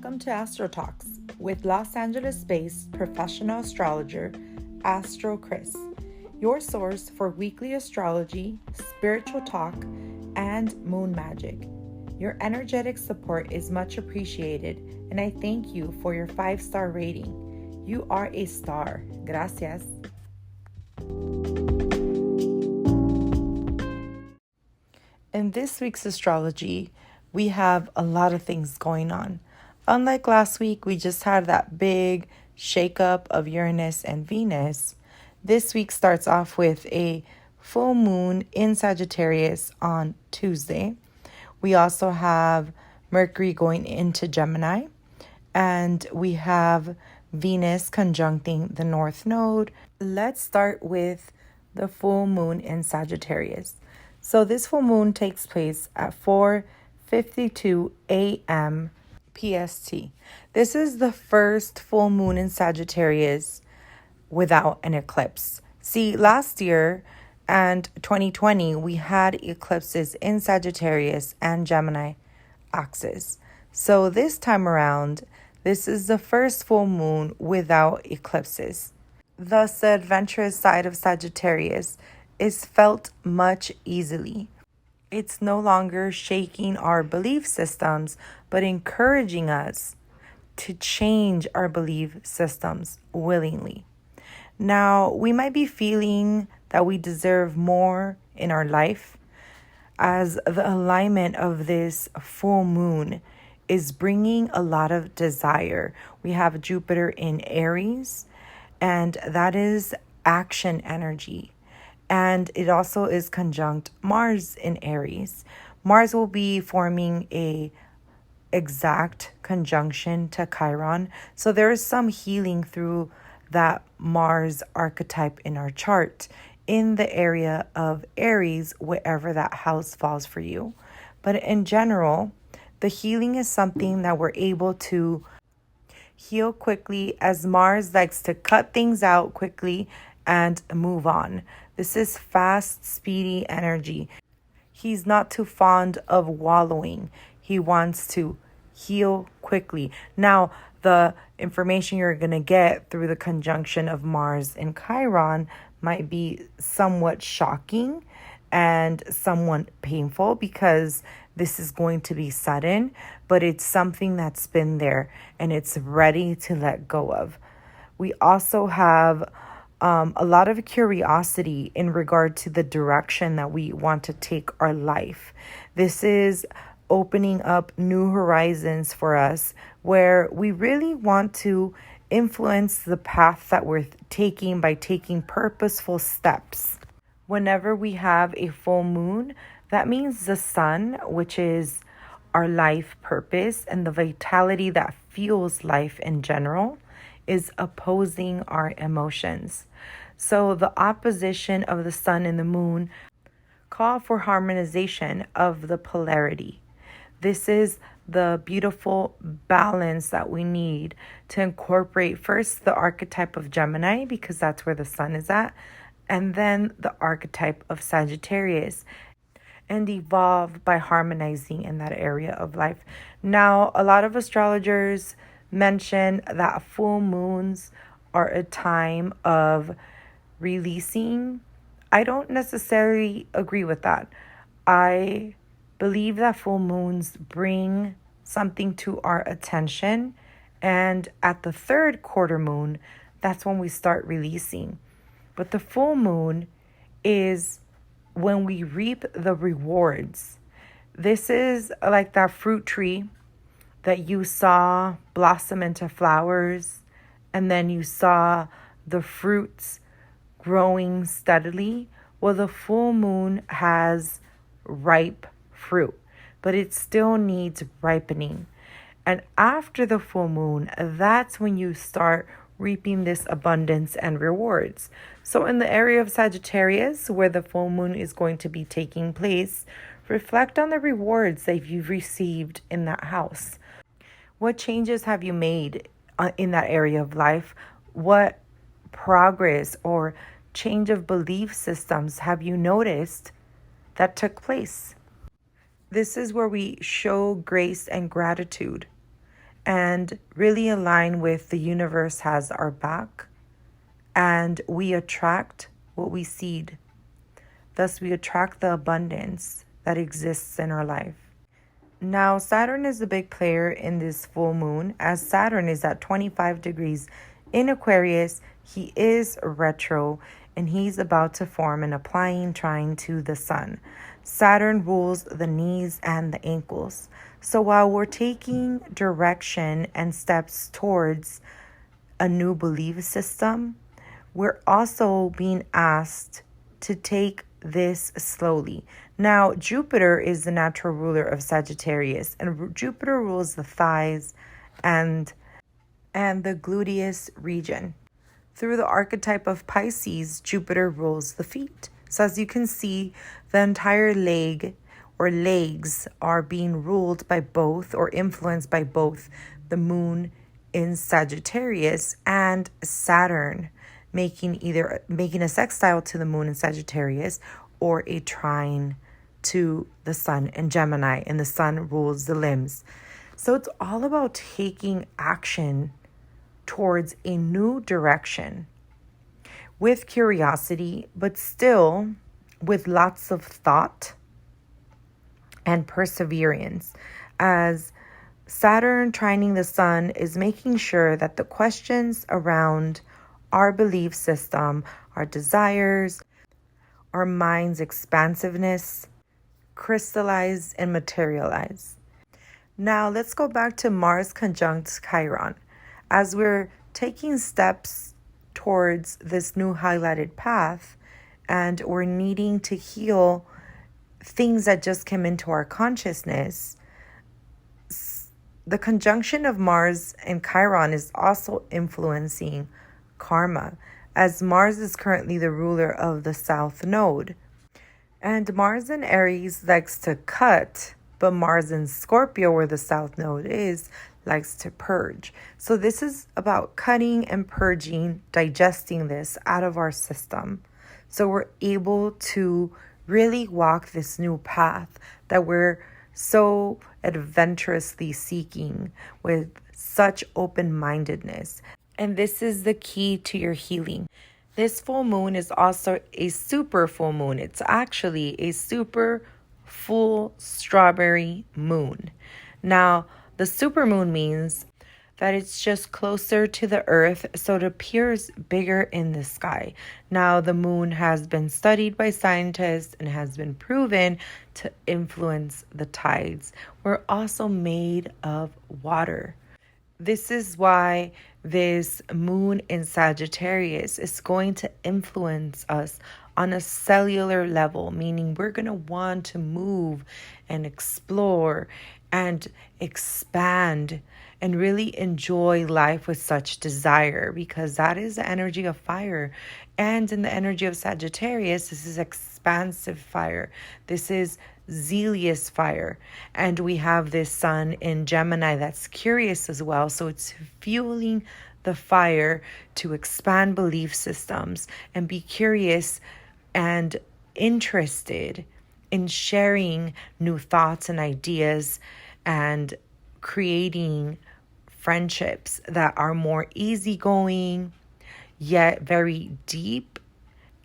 Welcome to AstroTalks with Los Angeles-based professional astrologer AstroKrys, your source for weekly astrology, spiritual talk, and moon magic. Your energetic support is much appreciated, and I thank you for your 5-star rating. You are a star. Gracias. In this week's astrology, we have a lot of things going on. Unlike last week, we just had that big shakeup of Uranus and Venus. This week starts off with a full moon in Sagittarius on Tuesday. We also have Mercury going into Gemini, and we have Venus conjuncting the North Node. Let's start with the full moon in Sagittarius. So this full moon takes place at 4:52 a.m. PST. This is the first full moon in Sagittarius without an eclipse. See, last year and 2020, we had eclipses in Sagittarius and Gemini axis. So this time around, this is the first full moon without eclipses. Thus, the adventurous side of Sagittarius is felt much easily. It's no longer shaking our belief systems, but encouraging us to change our belief systems willingly. Now, we might be feeling that we deserve more in our life, as the alignment of this full moon is bringing a lot of desire. We have Jupiter in Aries, and that is action energy. And it also is conjunct Mars in Aries. Mars will be forming a exact conjunction to Chiron. So there is some healing through that Mars archetype in our chart in the area of Aries, wherever that house falls for you. But in general, the healing is something that we're able to heal quickly, as Mars likes to cut things out quickly and move on. This is fast, speedy energy. He's not too fond of wallowing. He wants to heal quickly. Now, the information you're going to get through the conjunction of Mars and Chiron might be somewhat shocking and somewhat painful, because this is going to be sudden, but it's something that's been there and it's ready to let go of. We also have a lot of curiosity in regard to the direction that we want to take our life. This is opening up new horizons for us, where we really want to influence the path that we're taking by taking purposeful steps. Whenever we have a full moon, that means the sun, which is our life purpose and the vitality that fuels life in general, is opposing our emotions. So the opposition of the sun and the moon call for harmonization of the polarity. This is the beautiful balance that we need to incorporate first the archetype of Gemini, because that's where the sun is at, and then the archetype of Sagittarius, and evolve by harmonizing in that area of life. Now, a lot of astrologers mention that full moons are a time of releasing. I don't necessarily agree with that. I believe that full moons bring something to our attention, and at the third quarter moon, that's when we start releasing. But the full moon is when we reap the rewards. This is like that fruit tree that you saw blossom into flowers, and then you saw the fruits growing steadily. Well, the full moon has ripe fruit, but it still needs ripening. And after the full moon, that's when you start reaping this abundance and rewards. So in the area of Sagittarius, where the full moon is going to be taking place, reflect on the rewards that you've received in that house. What changes have you made in that area of life? What progress or change of belief systems have you noticed that took place? This is where we show grace and gratitude. and really align with the universe has our back, and we attract what we seed. Thus, we attract the abundance that exists in our life. Now, Saturn is a big player in this full moon, as Saturn is at 25 degrees in Aquarius. He is retro, and he's about to form an applying trine to the sun. Saturn rules the knees and the ankles. So while we're taking direction and steps towards a new belief system, we're also being asked to take this slowly. Now, Jupiter is the natural ruler of Sagittarius, and Jupiter rules the thighs and the gluteus region. Through the archetype of Pisces, Jupiter rules the feet. So as you can see, the entire leg or legs are being ruled by both or influenced by both the moon in Sagittarius and Saturn, making a sextile to the moon in Sagittarius or a trine to the sun in Gemini, and the sun rules the limbs. So it's all about taking action towards a new direction with curiosity, but still with lots of thought and perseverance, as Saturn trining the sun is making sure that the questions around our belief system, our desires, our mind's expansiveness, crystallize and materialize. Now let's go back to Mars conjunct Chiron. As we're taking steps towards this new highlighted path, and we're needing to heal things that just came into our consciousness, the conjunction of Mars and Chiron is also influencing karma, as Mars is currently the ruler of the South Node. And Mars in Aries likes to cut, but Mars in Scorpio, where the South Node is, likes to purge. So this is about cutting and purging, digesting this out of our system, so we're able to really walk this new path that we're so adventurously seeking with such open-mindedness. And this is the key to your healing. This full moon is also a super full moon. It's actually a super full strawberry moon. Now, the super moon means that it's just closer to the earth, so it appears bigger in the sky. Now, the moon has been studied by scientists and has been proven to influence the tides. We're also made of water. This is why this moon in Sagittarius is going to influence us on a cellular level, meaning we're going to want to move and explore and expand and really enjoy life with such desire, because that is the energy of fire. And in the energy of Sagittarius, this is expansive fire. This is zealous fire. And we have this sun in Gemini that's curious as well. So it's fueling the fire to expand belief systems and be curious and interested in sharing new thoughts and ideas and creating friendships that are more easygoing, yet very deep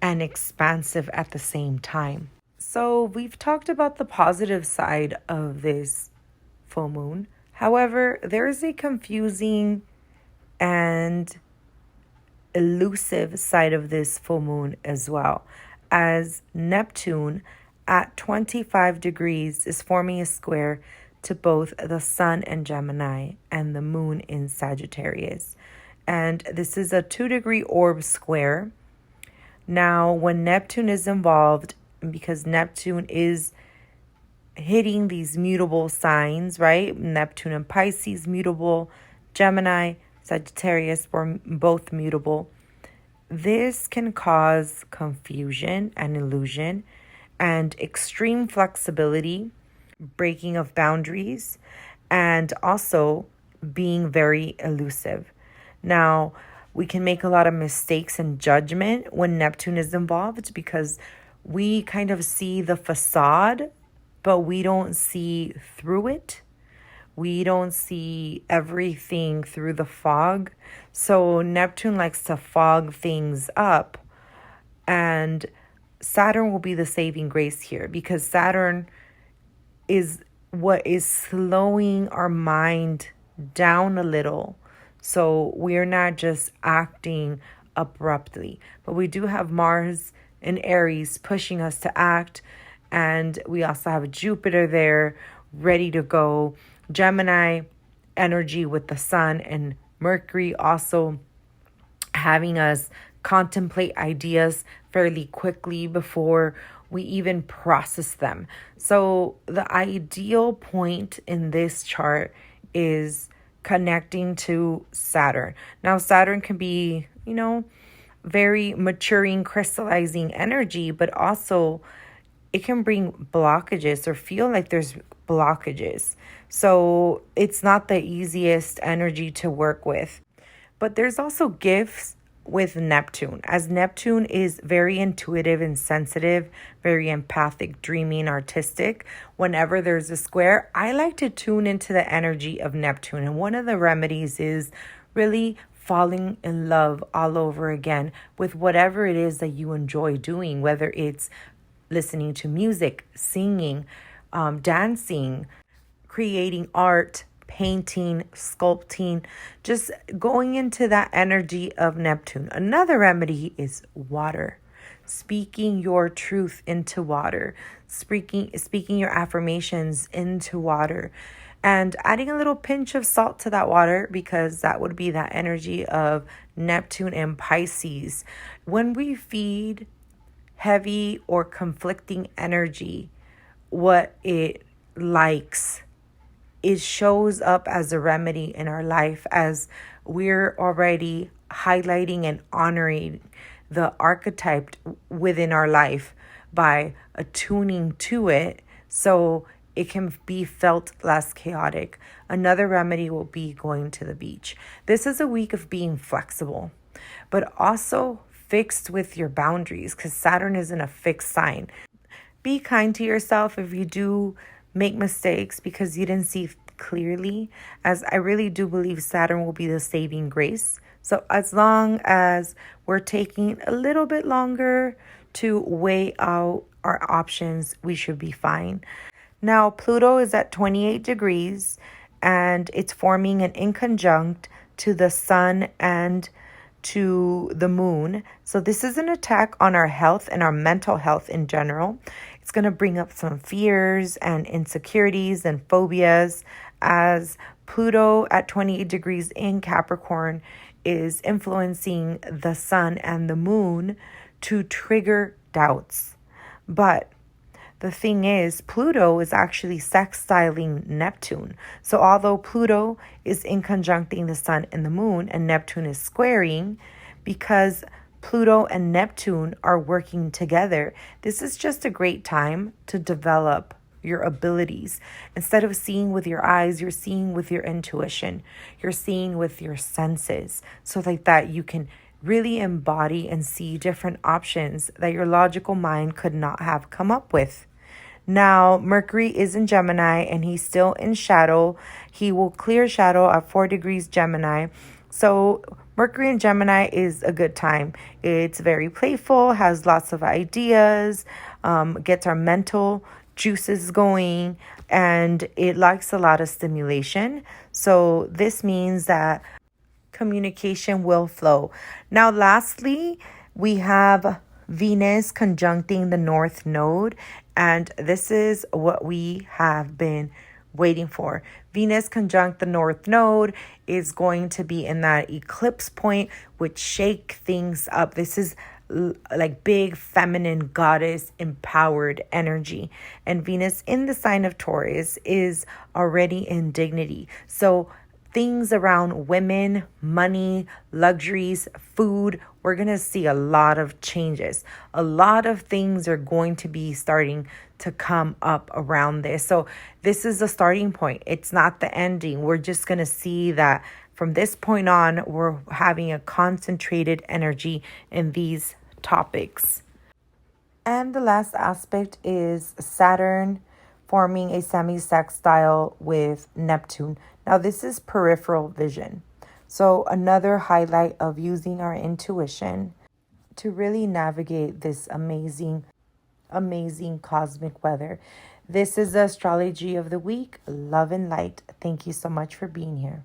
and expansive at the same time. So we've talked about the positive side of this full moon. However, there is a confusing and elusive side of this full moon as well, as Neptune at 25 degrees is forming a square to both the sun in Gemini and the moon in Sagittarius. And this is a 2-degree orb square. Now, when Neptune is involved, because Neptune is hitting these mutable signs, right? Neptune and Pisces mutable, Gemini, Sagittarius were both mutable. This can cause confusion and illusion and extreme flexibility, breaking of boundaries, and also being very elusive. Now, we can make a lot of mistakes in judgment when Neptune is involved, because we kind of see the facade, but we don't see through it. we don't see everything through the fog. So Neptune likes to fog things up, and Saturn will be the saving grace here, because Saturn is what is slowing our mind down a little. So we're not just acting abruptly, but we do have Mars in Aries pushing us to act. And we also have Jupiter there ready to go. Gemini energy with the sun, and Mercury also having us contemplate ideas fairly quickly before we even process them. So the ideal point in this chart is connecting to Saturn. Now, Saturn can be, very maturing, crystallizing energy, but also it can bring blockages or feel like there's blockages. So it's not the easiest energy to work with. But there's also gifts with Neptune, as Neptune is very intuitive and sensitive, very empathic, dreaming, artistic. Whenever there's a square, I like to tune into the energy of Neptune. And one of the remedies is really falling in love all over again with whatever it is that you enjoy doing, whether it's listening to music, singing, dancing, creating art, painting, sculpting, just going into that energy of Neptune. Another remedy is water. Speaking your truth into water, speaking your affirmations into water, and adding a little pinch of salt to that water, because that would be that energy of Neptune and Pisces. When we feed heavy or conflicting energy what it likes, it shows up as a remedy in our life, as we're already highlighting and honoring the archetype within our life by attuning to it, so it can be felt less chaotic. Another remedy will be going to the beach. This is a week of being flexible, but also fixed with your boundaries, because Saturn isn't a fixed sign. Be kind to yourself if you do make mistakes because you didn't see clearly, as I really do believe Saturn will be the saving grace. So as long as we're taking a little bit longer to weigh out our options, we should be fine. Now, Pluto is at 28 degrees and it's forming an inconjunct to the sun and to the moon. So this is an attack on our health and our mental health in general. It's going to bring up some fears and insecurities and phobias, as Pluto at 28 degrees in Capricorn is influencing the sun and the moon to trigger doubts. But the thing is, Pluto is actually sextiling Neptune. So although Pluto is inconjuncting the sun and the moon, and Neptune is squaring, because Pluto and Neptune are working together, this is just a great time to develop your abilities. Instead of seeing with your eyes, you're seeing with your intuition. You're seeing with your senses, so like that you can really embody and see different options that your logical mind could not have come up with. Now, Mercury is in Gemini and he's still in shadow. He will clear shadow at 4 degrees Gemini. So Mercury in Gemini is a good time. It's very playful, has lots of ideas, gets our mental juices going, and it likes a lot of stimulation. So this means that communication will flow. Now, lastly, we have Venus conjuncting the North Node, and this is what we have been waiting for. Venus conjunct the North Node is going to be in that eclipse point, which shake things up. This is like big feminine goddess empowered energy, and Venus in the sign of Taurus is already in dignity. So things around women, money, luxuries, food, we're going to see a lot of changes. A lot of things are going to be starting to come up around this. So this is the starting point. It's not the ending. We're just going to see that from this point on, we're having a concentrated energy in these topics. And the last aspect is Saturn forming a semi-sextile with Neptune. Now, this is peripheral vision. So another highlight of using our intuition to really navigate this amazing cosmic weather. This is the astrology of the week. Love and light. Thank you so much for being here.